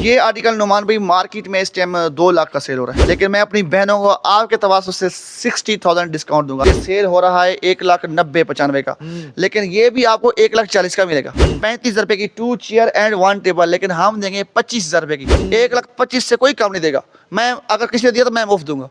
ये आर्टिकल नुमान भाई मार्केट में इस टाइम 2 लाख का सेल हो रहा है, लेकिन मैं अपनी बहनों को आपके तवासुस से 60,000 डिस्काउंट दूंगा। ये सेल हो रहा है 1,90,95 का, लेकिन ये भी आपको 1,40,000 का मिलेगा। 35,000 रुपए की 2 चेयर एंड 1 टेबल, लेकिन हम देंगे 25,000 रुपए की। 1,25,000 से कोई कम नहीं देगा। मैं अगर किसी ने दिया तो मैं मुफ्त दूंगा।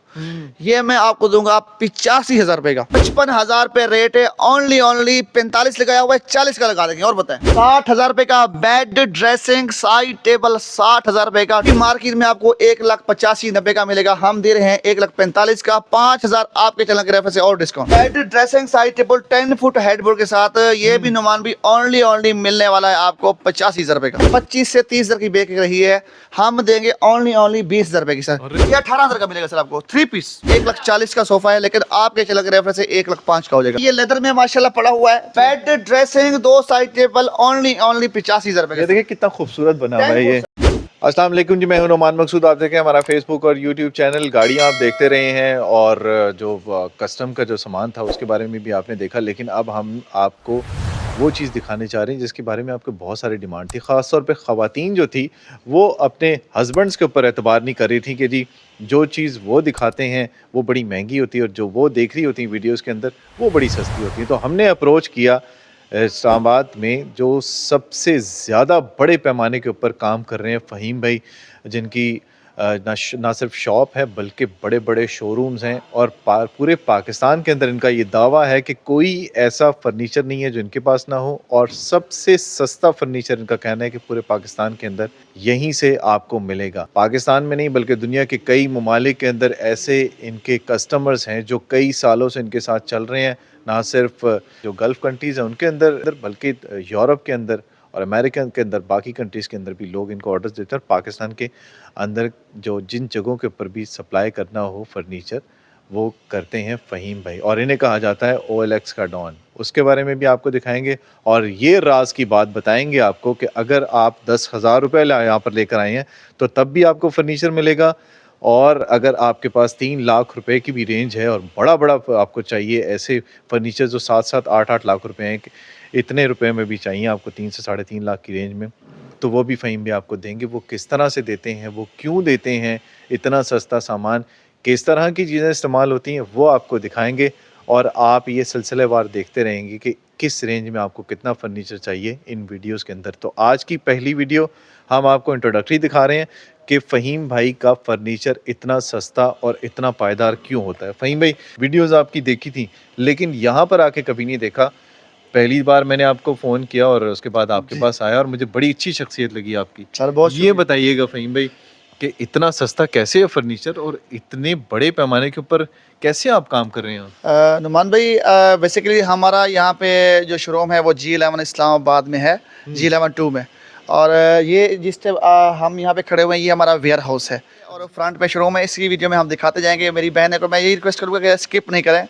ये मैं आपको दूंगा 85,000 रुपए का। 55,000 रुपए रेट है। ओनली 45 लगाया हुआ है, 40 का लगा देंगे। और बताएं 60,000 रुपए का बेड ड्रेसिंग साइड टेबल 60,000 रुपए का। मार्केट में आपको 1,85,90 का मिलेगा, हम दे रहे हैं 1,45,000 का। 5,000 आपके चैनल के रेफर से और discount. Bed dressing side table 10 foot headboard के साथ ये भी नुमान भी ओनली मिलने वाला है आपको 85,000 रुपए का। 25 से 30,000 की बेच रही है, हम देंगे ओनली 20,000 रुपए की। ये 18,000 का मिलेगा सर आपको 3 पीस। 1,40,000 का सोफा है, लेकिन आपके चैनल के रेफर से 1,05,000 का हो जाएगा। ये लेदर में माशाल्लाह पड़ा हुआ है। Bed dressing 2 side table only 85,000 रुपए। ये देखिए कितना खूबसूरत बना हुआ है ये। अस्सलाम वालेकुम जी, मैं हूं नुमान मकसूद। आप देखें हमारा फेसबुक और यूट्यूब चैनल। गाड़ियां आप देखते रहे हैं और जो कस्टम का जो सामान था उसके बारे में भी आपने देखा, लेकिन अब हम आपको वो चीज़ दिखाने चाह रहे हैं जिसके बारे में आपको बहुत सारी डिमांड थी। ख़ास तौर पे ख़वातीन जो थी वो अपने हस्बैंड्स के ऊपर एतबार नहीं कर रही थी कि जी जो चीज़ वो दिखाते हैं वो बड़ी महंगी होती है और जो वो देख रही होती हैं वीडियोज़ के अंदर वो बड़ी सस्ती होती है। तो हमने अप्रोच किया इस्लामाबाद में जो सबसे ज़्यादा बड़े पैमाने के ऊपर काम कर रहे हैं फ़हीम भाई, जिनकी ना सिर्फ शॉप है बल्कि बड़े बड़े शोरूम्स हैं और पूरे पाकिस्तान के अंदर इनका ये दावा है कि कोई ऐसा फर्नीचर नहीं है जो इनके पास ना हो, और सबसे सस्ता फर्नीचर इनका कहना है कि पूरे पाकिस्तान के अंदर यहीं से आपको मिलेगा। पाकिस्तान में नहीं बल्कि दुनिया के कई ममालिक के अंदर ऐसे इनके कस्टमर्स हैं जो कई सालों से इनके साथ चल रहे हैं। ना सिर्फ जो गल्फ़ कंट्रीज़ हैं उनके अंदर बल्कि यूरोप के अंदर और अमेरिका के अंदर बाकी कंट्रीज़ के अंदर भी लोग इनको ऑर्डर्स देते हैं। और पाकिस्तान के अंदर जो जिन जगहों के ऊपर भी सप्लाई करना हो फर्नीचर वो करते हैं फ़हीम भाई, और इन्हें कहा जाता है OLX का डॉन। उसके बारे में भी आपको दिखाएंगे और ये राज की बात बताएंगे आपको कि अगर आप 10,000 रुपये यहाँ पर लेकर आए हैं तो तब भी आपको फर्नीचर मिलेगा, और अगर आपके पास 3 लाख रुपए की भी रेंज है और बड़ा आपको चाहिए ऐसे फर्नीचर जो 7-7 8-8 लाख रुपए हैं, इतने रुपए में भी चाहिए आपको 3 से 3.5 लाख की रेंज में, तो वो भी फ़हीम भी आपको देंगे। वो किस तरह से देते हैं, वो क्यों देते हैं इतना सस्ता सामान, किस तरह की चीज़ें इस्तेमाल होती हैं, वो आपको दिखाएंगे। और आप ये सिलसिलेवार देखते रहेंगे कि किस रेंज में आपको कितना फर्नीचर चाहिए इन वीडियोस के अंदर। तो आज की पहली वीडियो हम आपको इंट्रोडक्टरी दिखा रहे हैं कि फ़हीम भाई का फर्नीचर इतना सस्ता और इतना पायदार क्यों होता है। फ़हीम भाई, वीडियोस आपकी देखी थी लेकिन यहाँ पर आके कभी नहीं देखा। पहली बार मैंने आपको फ़ोन किया और उसके बाद आपके पास आया और मुझे बड़ी अच्छी शख्सियत लगी आपकी। सर बहुत ये बताइएगा फ़हीम भाई कि इतना सस्ता कैसे है फर्नीचर और इतने बड़े पैमाने के ऊपर कैसे आप काम कर रहे हैं? नुमान भाई, बेसिकली हमारा यहाँ पे जो शोरूम है वो G11 इस्लामाबाद में है, G11 2 में। और ये जिस टाइम हम यहाँ पे खड़े हुए हैं ये हमारा वेयर हाउस है और फ्रंट पे शोरूम है। इसी वीडियो में हम दिखाते जाएंगे। मेरी बहन है को मैं यही रिक्वेस्ट करूँगा कि स्किप नहीं करें।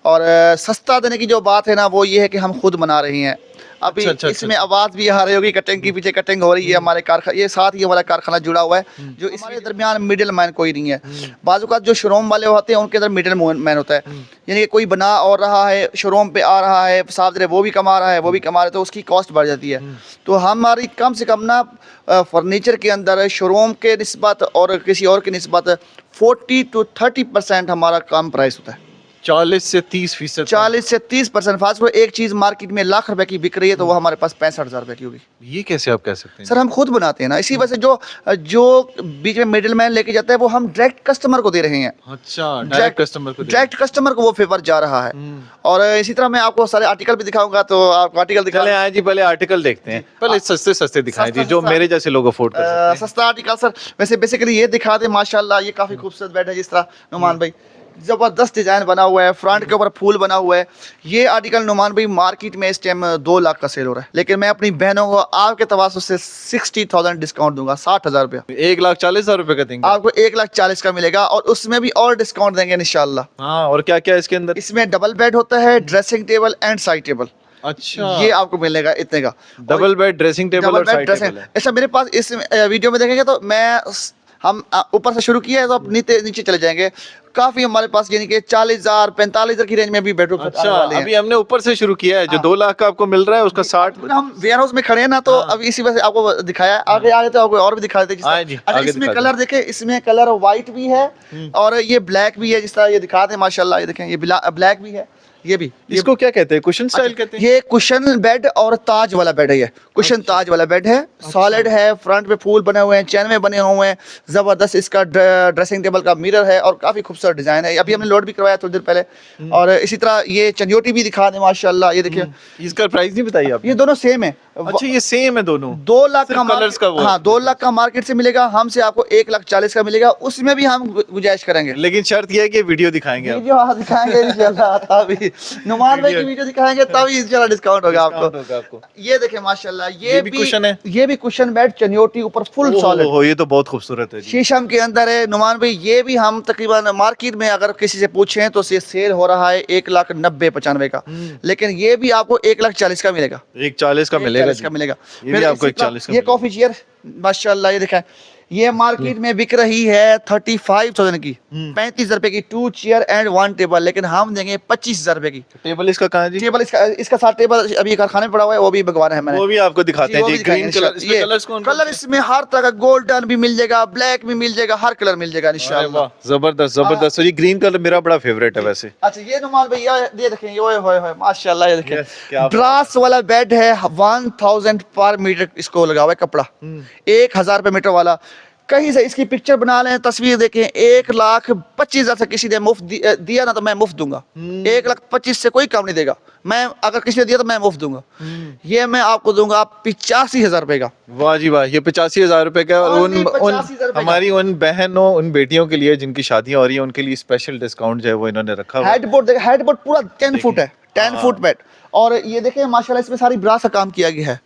और सस्ता देने की जो बात है ना वो ये है कि हम खुद बना रहे हैं। अभी इसमें आवाज़ भी आ रही होगी, कटिंग की पीछे कटिंग हो रही है। हमारे कारखाना ये साथ ही हमारा कारखाना जुड़ा हुआ है, जो इसके दरमियान मिडिल मैन कोई नहीं है। बाजू का जो शोरूम वाले होते हैं उनके अंदर मिडिल मैन होता है, यानी कि कोई बना और रहा है शोरूम पे आ रहा है, साफ वो भी कमा रहा है वो भी कमा रहा है, तो उसकी कॉस्ट बढ़ जाती है। तो हमारी कम से कम ना फर्नीचर के अंदर शोरूम के निस्बत और किसी और की निस्बत 40 to 30% हमारा कम प्राइस होता है। 40 से 30%। 40 से 30%। फास्ट फूड एक चीज़ मार्केट में लाख रुपए की बिक रही है तो वो हमारे पास 65,000 रुपए की होगी। ये कैसे आप कह सकते हैं? सर हम खुद बनाते हैं ना, इसी वजह से जो बीच में मिडिल मैन लेके जाता है वो हम डायरेक्ट कस्टमर को दे रहे हैं। अच्छा, डायरेक्ट कस्टमर को वो फेवर जा रहा है। और इसी तरह मैं आपको सारे आर्टिकल भी दिखाऊंगा, तो आपको आर्टिकल दिखा चले आए जी, पहले आर्टिकल देखते हैं। पहले सस्ते दिखाएं जी जो मेरे जैसे लोग अफोर्ड कर सकते हैं। सस्ता आर्टिकल सर वैसे बेसिकली ये दिखा दे। माशाल्लाह ये काफी खूबसूरत बेड है, जिस तरह नुमान भाई जबरदस्त डिजाइन बना हुआ है, फ्रंट के ऊपर फूल बना हुआ है। ये आर्टिकल नुमान भाई मार्केट में इस टाइम 2 लाख का सेल हो रहा है, लेकिन मैं अपनी बहनों को आपके तवासुस से 60,000 डिस्काउंट दूंगा। 60,000 रुपया 1,40,000 रुपए का देंगे आपको, 1,40,000 का मिलेगा और उसमें भी और डिस्काउंट देंगे इंशाल्लाह। हाँ, और क्या क्या इसके अंदर? इसमें डबल बेड होता है, dressing table and side table. अच्छा, ये आपको मिलेगा इतने का। डबल बेड, ड्रेसिंग टेबल और साइड टेबल है। अच्छा, मेरे पास इस वीडियो में देखेंगे तो मैं हम ऊपर से शुरू किया है तो अब नीचे नीचे चले जाएंगे। काफी हमारे पास यानी कि 40,000 45,000 की रेंज में भी बेडरूम अच्छा, अभी हमने ऊपर से शुरू किया है। जो 2 लाख का आपको मिल रहा है उसका 60। हम वेयर हाउस में खड़े हैं ना, तो अब इसी वजह से आपको दिखाया है। आगे आगे तो आपको और भी दिखा देते हाँ जी, अच्छा, आगे इसमें दिखा कलर देखें, इसमें कलर व्हाइट भी है और ये ब्लैक भी है, जिस तरह ये दिखाते हैं माशाल्लाह। ये देखें, ये ब्लैक भी है, ये भी। इसको क्या कहते हैं? कुशन स्टाइल कहते हैं? ये कुशन बेड और ताज वाला बेड है। ये कुशन ताज वाला बेड है, सॉलिड है, फ्रंट पे फूल बने हुए हैं, चैन में बने हुए हैं, जबरदस्त इसका ड्रेसिंग टेबल का मिरर है और काफी खूबसूरत डिजाइन है। अभी हमने लोड भी करवाया थोड़ी देर पहले। और इसी तरह ये चंदियोटी भी दिखा दें माशाल्लाह। ये देखिए, इसका प्राइस नहीं बताइए आप? ये दोनों सेम है। अच्छा, ये सेम है दोनों? 2 लाख का कलर्स का वो? हाँ, 2 लाख का मार्केट से मिलेगा, हमसे आपको 1,40,000 का मिलेगा। उसमें भी हम गुंजाइश करेंगे, लेकिन शर्त यह है कि वीडियो दिखाएंगे आप। वीडियो दिखाएंगे इंशाल्लाह। तभी नुमान भाई की वीडियो दिखाएंगे तभी इंशाल्लाह डिस्काउंट होगा आपको। ये देखें माशाल्लाह, ये भी कुशन है, ये भी कुशन बेड चनियोटी ऊपर फुल सॉलिड। ओहो, ये तो बहुत खूबसूरत है जी। शीशम के अंदर है नुमान भाई। ये भी हम तकरीबन मार्केट में अगर किसी से पूछें तो ये सेल हो रहा है 1,90,95 का, लेकिन ये भी आपको 1,40,000 का मिलेगा। 1,40,000 का मिलेगा 1,40,000 का जी। मिलेगा। ये भी फिर आपको इसी तरह 1,40,000 का ये मिलेगा। कॉफी चेयर माशाल्लाह, ये दिखाएं, ये मार्केट में बिक रही है 35,000 की, 35,000 रुपए की 2 चेयर एंड 1 टेबल, लेकिन हम देंगे 25,000 रुपए की। टेबल इसका कहाँ है जी? टेबल इसका साथ टेबल अभी कारखाने में पड़ा हुआ है, वो भी भगवाना है मैंने। वो भी आपको दिखाते हैं वो जी। भी ग्रीन दिखाएंगे कलर, इसमें कलर्स कौन कलर इसमें हर तरह का, गोल्डन भी मिल जाएगा, ब्लैक भी मिल जाएगा, हर कलर मिल जाएगा इंशाल्लाह। जबरदस्त जबरदस्त। तो ये ग्रीन कलर मेरा बड़ा फेवरेट है वैसे। अच्छा, ये नुमान भैया ये देखें, ये ओए होए होए माशाल्लाह, ये Yes, क्या देखें, ब्रास वाला बेड है, 1000 पर मीटर इसको लगा हुआ है कपड़ा, 1,000 रुपए मीटर वाला। कहीं से इसकी पिक्चर बना लें, तस्वीर देखें, 1,25,000 से किसी ने मुफ्त दिया ना तो मैं मुफ्त दूंगा। 1,25,000 से कोई कम नहीं देगा। मैं अगर किसी ने दिया तो मैं मुफ्त दूंगा। ये मैं आपको दूंगा 85,000 रुपए का। वाह जी वाह, ये 85,000 रुपए का। और only 85,000 रुपए का। हमारी उन बहनों, उन बेटियों के लिए जिनकी शादियां हो रही है, उनके लिए स्पेशल डिस्काउंट जो है वो इन्होंने रखा हुआ है। हेडबोर्ड पूरा 10 फुट है, 10 फुट बेड। और ये देखें माशाल्लाह, इसमें सारी ब्रास का काम किया गया है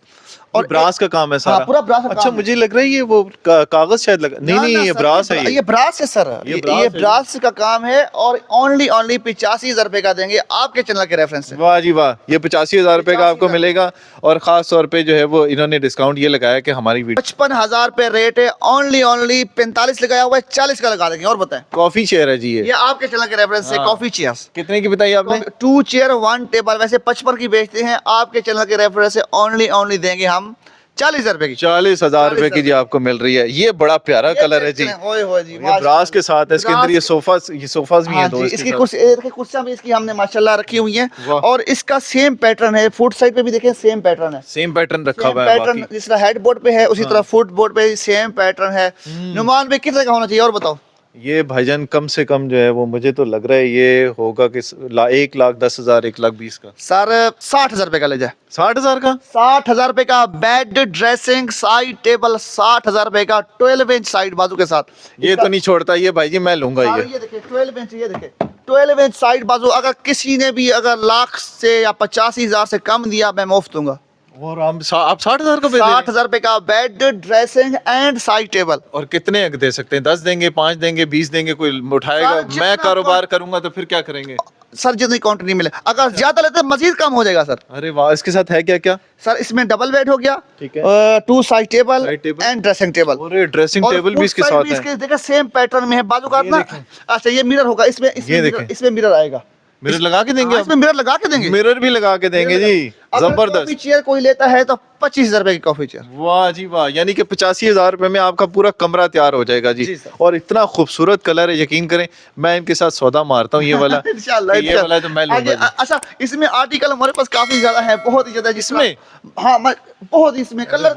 और ब्रास का काम है सारा? हाँ, पूरा ब्रास का अच्छा, काम मुझे लग रहा है ये वो कागज शायद लगा। नहीं, ये ब्रास है। ये ब्रास है सर, ये ब्रास का काम है। और ओनली 85,000 रुपए का देंगे आपके चैनल के रेफरेंस से। वाह जी वाह, ये 85,000 रुपए का आपको मिलेगा। और खास तौर पे जो है वो इन्होंने डिस्काउंट ये लगाया कि हमारी वीडियो 55,000 रुपए रेट है। ओनली 45 लगाया हुआ है, 40 का लगा देंगे। और बताएं, कॉफी चेयर है जी ये आपके चैनल के रेफरेंस से कॉफी चेयर्स। कितने की बताई आपने? 2 चेयर 1 टेबल, वैसे 55 की बेचते हैं, आपके चैनल के रेफरेंस से ओनली देंगे हम 40,000 रुपए की। 40,000 रुपए की जी आपको मिल रही है। ये बड़ा प्यारा कलर है जी, ये ब्रास के साथ है। इसके अंदर ये सोफास भी हैं दो। इसकी कुर्सियां भी इसकी हमने माशाल्लाह रखी हुई हैं। और इसका सेम पैटर्न है, फुट साइड पे भी देखें सेम पैटर्न है। सेम पैटर्न रखा हुआ है। पैटर्न जिस तरह हेड बोर्ड पे है उसी तरह फुट बोर्ड पे सेम पैटर्न है। नुमान भाई कितने का होना चाहिए और बताओ? ये भाईजान कम से कम जो है वो मुझे तो लग रहा है ये होगा कि 1,10,000 1,20,000 का। सर 60,000 रुपए का ले जाए। 60,000 का? 60,000 रुपए का बेड, ड्रेसिंग, साइड टेबल, 60,000 रुपए का, 12 इंच साइड बाजू के साथ। ये तो नहीं छोड़ता ये भाई जी, मैं लूंगा ये। ये देखिए 12 इंच, ये देखिए 12 इंच साइड बाजू। अगर किसी ने भी अगर लाख से या 85,000 से कम दिया मैं मुफ्त दूंगा। और आप 60,000 का 60,000 रुपए का bed, dressing and side table. और कितने दे सकते हैं? 10 देंगे, 5 देंगे, 20 देंगे? कोई उठाएगा? मैं कारोबार करूंगा तो फिर क्या करेंगे सर? जितनी काउंटर नहीं मिले, अगर ज्यादा लेते हैं मजीद कम हो जाएगा सर। अरे वाह, इसके साथ है क्या क्या? सर इसमें डबल बेड हो गया, ठीक है, 2 side table side table and dressing table. और ड्रेसिंग टेबल भी इसके साथ है। देखिए सेम पैटर्न में है, बाजू का ना। अच्छा, ये मिरर होगा इसमें, इसमें मिरर आएगा। मिरर लगा के देंगे? इसमें मिरर लगा के देंगे, मिरर भी लगा के देंगे जी। जबरदस्त। चेयर कोई लेता है तो 25,000 रुपए की कॉफी चेयर। वाह जी वाह, यानी कि 85,000 रुपए में आपका पूरा कमरा तैयार हो जाएगा जी। और इतना खूबसूरत कलर है, यकीन करें मैं इनके साथ सौदा मारता हूँ ये वाला। ये वाला तो मैं लूंगा। अच्छा, इसमें आर्टिकल हमारे पास काफी ज्यादा है, बहुत ही ज्यादा। जिसमें हाँ बहुत ही, इसमें कलर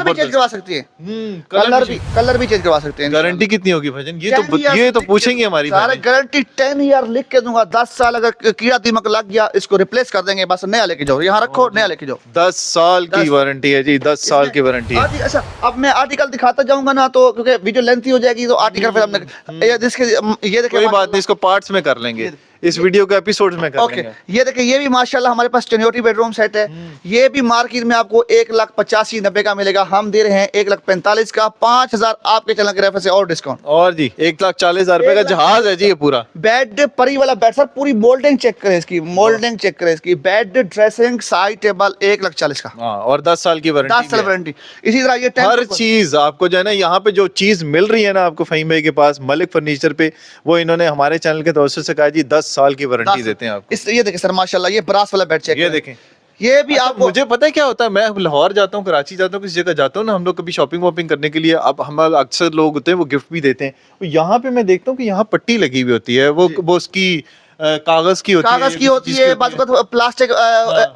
भी चेंज करवा सकती है। कलर भी चेंज करवा सकते हैं। गारंटी कितनी होगी भाईजान? ये तो पूछेंगे हमारी गारंटी 10 ईयर लिख के दूंगा। 10 साल अगर कीड़ा दीमक लग गया इसको रिप्लेस कर देंगे, बस नया लेके जाओ, यहाँ रखो नया लेके जाओ। 10 साल की वारंटी है जी, 10 साल की वारंटी है। अच्छा, अब मैं आर्टिकल दिखाता जाऊंगा ना तो क्योंकि वीडियो लेंथी हो जाएगी, तो आर्टिकल फिर हमने ये देखिए, कोई बात नहीं, इसको पार्ट्स में कर लेंगे। इस वीडियो के एपिसोड्स में कर ओके लेंगे। ये देखिए, ये भी माशाल्लाह हमारे पास टेन्योटी बेडरूम सेट है। ये भी मार्केट में आपको 1,85,90 का मिलेगा, हम दे रहे हैं 1,45,000 का। 5,000 आपके चैनल के रेफर से और डिस्काउंट। और जी 1,40,000 रुपए का जहाज है जी ये पूरा। बेड परी वाला बेड सर, पूरी मोल्डिंग चेक करें इसकी, मोल्डिंग चेक करें इसकी। बेड, ड्रेसिंग, साइड टेबल 1,40,000 का। हाँ, और 10 साल की वारंटी। 10 साल वारंटी। इसी तरह ये हर चीज आपको जो है ना, यहाँ पे जो चीज मिल रही है ना आपको फहीम भाई के पास मलिक फर्नीचर पे, वो इन्होंने हमारे चैनल के दोस्तों से कहा जी 10 साल की वारंटी देते हैं आपको। ये देखिए सर माशाल्लाह, ये ब्रास वाला बेड चेक ये देखें। ये भी अच्छा, आपको मुझे पता है क्या होता है, मैं लाहौर जाता हूँ, कराची जाता हूँ, किसी जगह जाता हूँ ना, हम लोग कभी शॉपिंग वॉपिंग करने के लिए, अब हम अक्सर लोग होते हैं वो गिफ्ट भी देते हैं। तो यहाँ पे मैं देखता हूँ कि यहाँ पट्टी लगी हुई होती है, वो उसकी कागज की होती है, कागज की होती है, बाजू का प्लास्टिक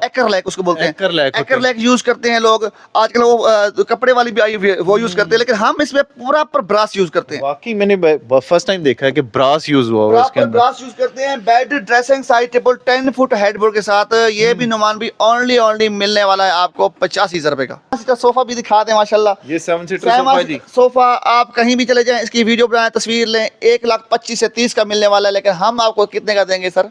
एक्रिलिक उसको बोलते हैं। एक्रिलिक यूज करते हैं लोग आजकल, वो कपड़े वाली भी आई हुई है, वो यूज करते हैं, लेकिन हम इसमें पूरा पर ब्रास यूज करते हैं। वाकई मैंने फर्स्ट टाइम देखा है कि ब्रास यूज हुआ है इसके अंदर। ब्रास यूज करते हैं। Bed, dressing, side table 10 foot headboard के साथ। ये भी नुमान भी ओनली मिलने वाला है आपको 85,000 रुपए का। सोफा भी दिखा दें माशाल्लाह, ये 7 सीटर सोफा है जी। सोफा आप कहीं भी चले जाएं, इसकी वीडियो बनाएं, तस्वीर लें, 1,25,000 से 30 का मिलने वाला है, लेकिन हम आपको कितने का देंगे सर?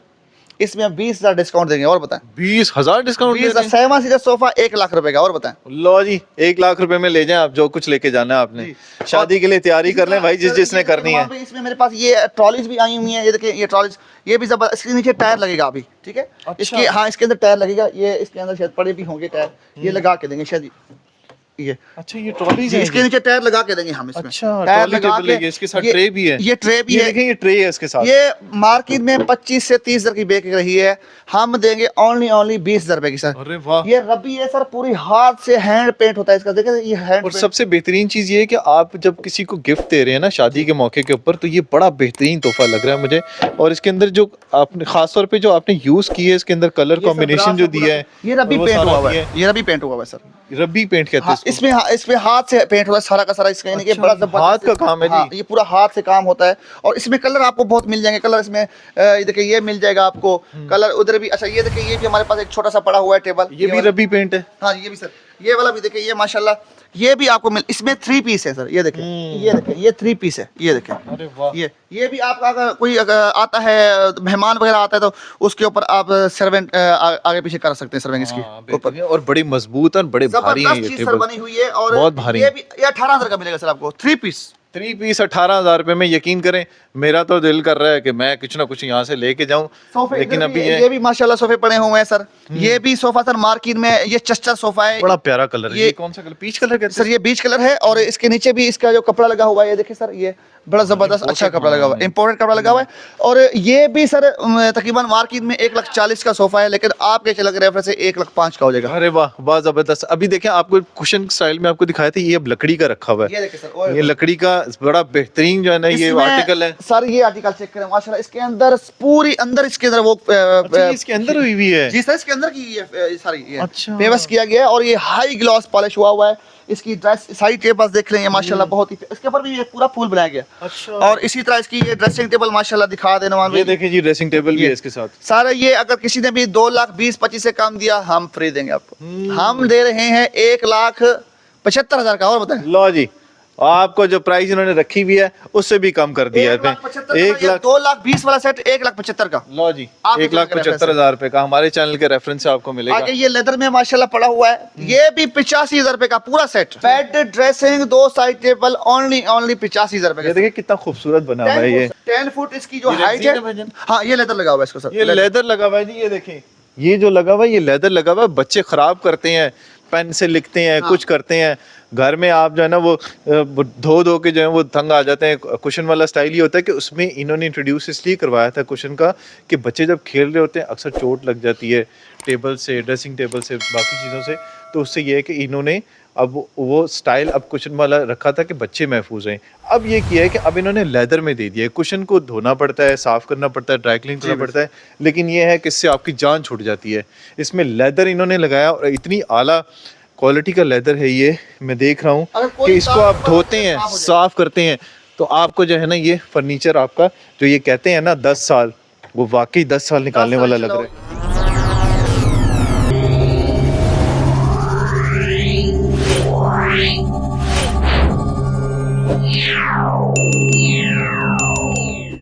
इसमें 20,000 डिस्काउंट देंगे। और बताएं 20,000 डिस्काउंट? 7 सीटर सोफा 1,00,000 रुपए का। और बताएं। लो जी 1,00,000 रुपए में ले जाएं आप जो कुछ लेके जाना है आपने। शादी के लिए तैयारी कर लें भाई, जिसने करनी है। इसमें मेरे पास ये ट्रॉलीज भी आई हुई हैं, ये देखिए, ये ट्रॉलीज, ये भी जबरदस्त। इसके नीचे टायर लगेगा अभी, ठीक है। अच्छा। इसके, हाँ, इसके अंदर टायर लगेगा। ये इसके अंदर शायद पड़े भी होंगे टायर, ये लगा के देंगे शायद ये। अच्छा, ये ट्रॉलीज है, इसके नीचे टायर लगा के देंगे हम इसमें। अच्छा, टायर ट्रॉली लगा टेबल है, इसके साथ ट्रे भी है। ये ट्रे भी ये है। देखें, ये ट्रे है इसके साथ। ये मार्केट में 25 से 30,000 की बेच रही है, हम देंगे ओनली 20,000 रुपए की सर। अरे वाह। ये रबी है सर, पूरी हाथ से हैंड पेंट होता है इसका, देखें ये हैंड। और सबसे बेहतरीन चीज ये है कि आप जब किसी को गिफ्ट दे रहे हैं ना शादी के मौके के ऊपर, तो ये बड़ा बेहतरीन तोहफा लग रहा है मुझे। और इसके अंदर जो आपने खासतौर पे जो आपने यूज की है, इसके अंदर कलर कॉम्बिनेशन जो दिया है, ये रबी पेंट हुआ हुआ है। ये रबी पेंट हुआ हुआ है सर, रबी पेंट कहते हैं इसको। इसमें हाथ से पेंट होता है सारा का सारा। इसका अच्छा, बड़ा जबरदस्त हाथ का काम है जी। हाँ, ये पूरा हाथ से काम होता है। और इसमें कलर आपको बहुत मिल जाएंगे। कलर इसमें ये देखिए, ये मिल जाएगा आपको कलर उधर भी। अच्छा, ये देखिए, ये भी हमारे पास एक छोटा सा पड़ा हुआ है टेबल, ये भी रबी पेंट है। हाँ, ये भी सर, ये वाला भी देखिए, ये माशाल्लाह, ये भी आपको मिल, इसमें 3 पीस है सर। ये देखें, ये देखें, ये 3 पीस है, ये देखें। अरे वाह। ये भी आपका अगर कोई आता है, मेहमान वगैरह आता है, तो उसके ऊपर आप सर्वेंट आगे पीछे कर सकते हैं, सर्वेंट इसकी ऊपर। और बड़ी मजबूत और बड़े भारी हैं ये चीज सर टेबल, बनी हुई है। और बहुत भारी। ये भी 18,000 का मिलेगा सर आपको, 3 पीस। 18,000 रुपए में। यकीन करें, मेरा तो दिल कर रहा है कि मैं कुछ ना कुछ यहाँ से लेके जाऊं, लेकिन अभी ये भी माशाल्लाह सोफे पड़े हुए हैं सर। ये भी सोफा सर मार्केट में, ये चस्टर सोफा है, बड़ा प्यारा कलर है। ये कौन सा कलर? पीच कलर कहते सर। ये बीच कलर है, और इसके नीचे भी इसका जो कपड़ा लगा हुआ है, ये देखिए सर, ये बड़ा जबरदस्त अच्छा कपड़ा लगा हुआ है, इंपोर्टेड कपड़ा लगा हुआ है। और ये भी सर तकरीबन मार्केट में 1,40,000 का सोफा है, लेकिन आपके चल के रेफर से 1,05,000 का हो जाएगा। अरे वाह, वाह जबरदस्त। अभी देखें, आपको कुशन स्टाइल में आपको दिखाया था, ये अब लकड़ी का रखा हुआ है। ये देखिए सर, ये लकड़ी का बड़ा बेहतरीन जो है ना ये आर्टिकल है सर। ये आर्टिकल चेक करें माशाल्लाह, इसके अंदर पूरी अंदर इसके अंदर वो अच्छा, इसके अंदर हुई हुई है जी सर, इसके अंदर की ये सारी ये अच्छा पेवस किया गया है। और ये हाई ग्लॉस पॉलिश हुआ हुआ है। इसकी ड्रेस साइड टेबल देख लें, ये माशाल्लाह बहुत ही, इसके ऊपर भी ये पूरा फूल बनाया गया। अच्छा। और इसी तरह इसकी ये ड्रेसिंग टेबल माशाल्लाह दिखा देना। ये देखें जी, ड्रेसिंग टेबल भी है इसके साथ। सारा ये अगर किसी ने भी 2,20,25 से कम दिया, हम फ्री देंगे आपको। हम दे रहे हैं 1,75,000 का। और बताएं। लो जी, आपको जो प्राइस इन्होंने रखी हुई है उससे भी कम कर दिया है। 2,20,000 वाला सेट 1,75,000 का। लो जी, 1,75,000 रुपए का हमारे चैनल के रेफरेंस से आपको मिलेगा। आगे ये लेदर में माशाल्लाह पड़ा हुआ है, ये भी 85,000 रुपए का पूरा set. Bed, dressing, 2 side table only 85,000 रुपए का। ये देखिए कितना खूबसूरत बना हुआ है ये। 10 फुट इसकी जो हाइट है। हाँ, ये लेदर लगा हुआ है इसको सर। ये लेदर लगा हुआ है जी। ये देखें, ये जो लगा हुआ है, ये लेदर लगा हुआ है। बच्चे खराब करते हैं, पेन से लिखते हैं, कुछ करते हैं घर में, आप जो है ना वो धो के जो है वो तंग आ जाते हैं। कुशन वाला स्टाइल ये होता है कि उसमें इन्होंने इंट्रोड्यूस इसलिए करवाया था कुशन का कि बच्चे जब खेल रहे होते हैं अक्सर चोट लग जाती है टेबल से, ड्रेसिंग टेबल से, बाकी चीज़ों से। तो उससे ये है कि इन्होंने अब वो स्टाइल अब कुशन वाला रखा था कि बच्चे महफूज हैं। अब ये किया है कि अब इन्होंने लेदर में दे दिया है। कुशन को धोना पड़ता है, साफ़ करना पड़ता है, ड्राई क्लीन करना पड़ता है, लेकिन ये है कि इससे आपकी जान छूट जाती है। इसमें लेदर इन्होंने लगाया और इतनी आला क्वालिटी का लेदर है ये। मैं देख रहा हूँ कि इसको आप धोते हैं, साफ़ करते हैं, तो आपको जो है ना ये फर्नीचर आपका जो ये कहते हैं ना 10 साल, वो वाकई 10 साल निकालने वाला लग रहा है। Wow.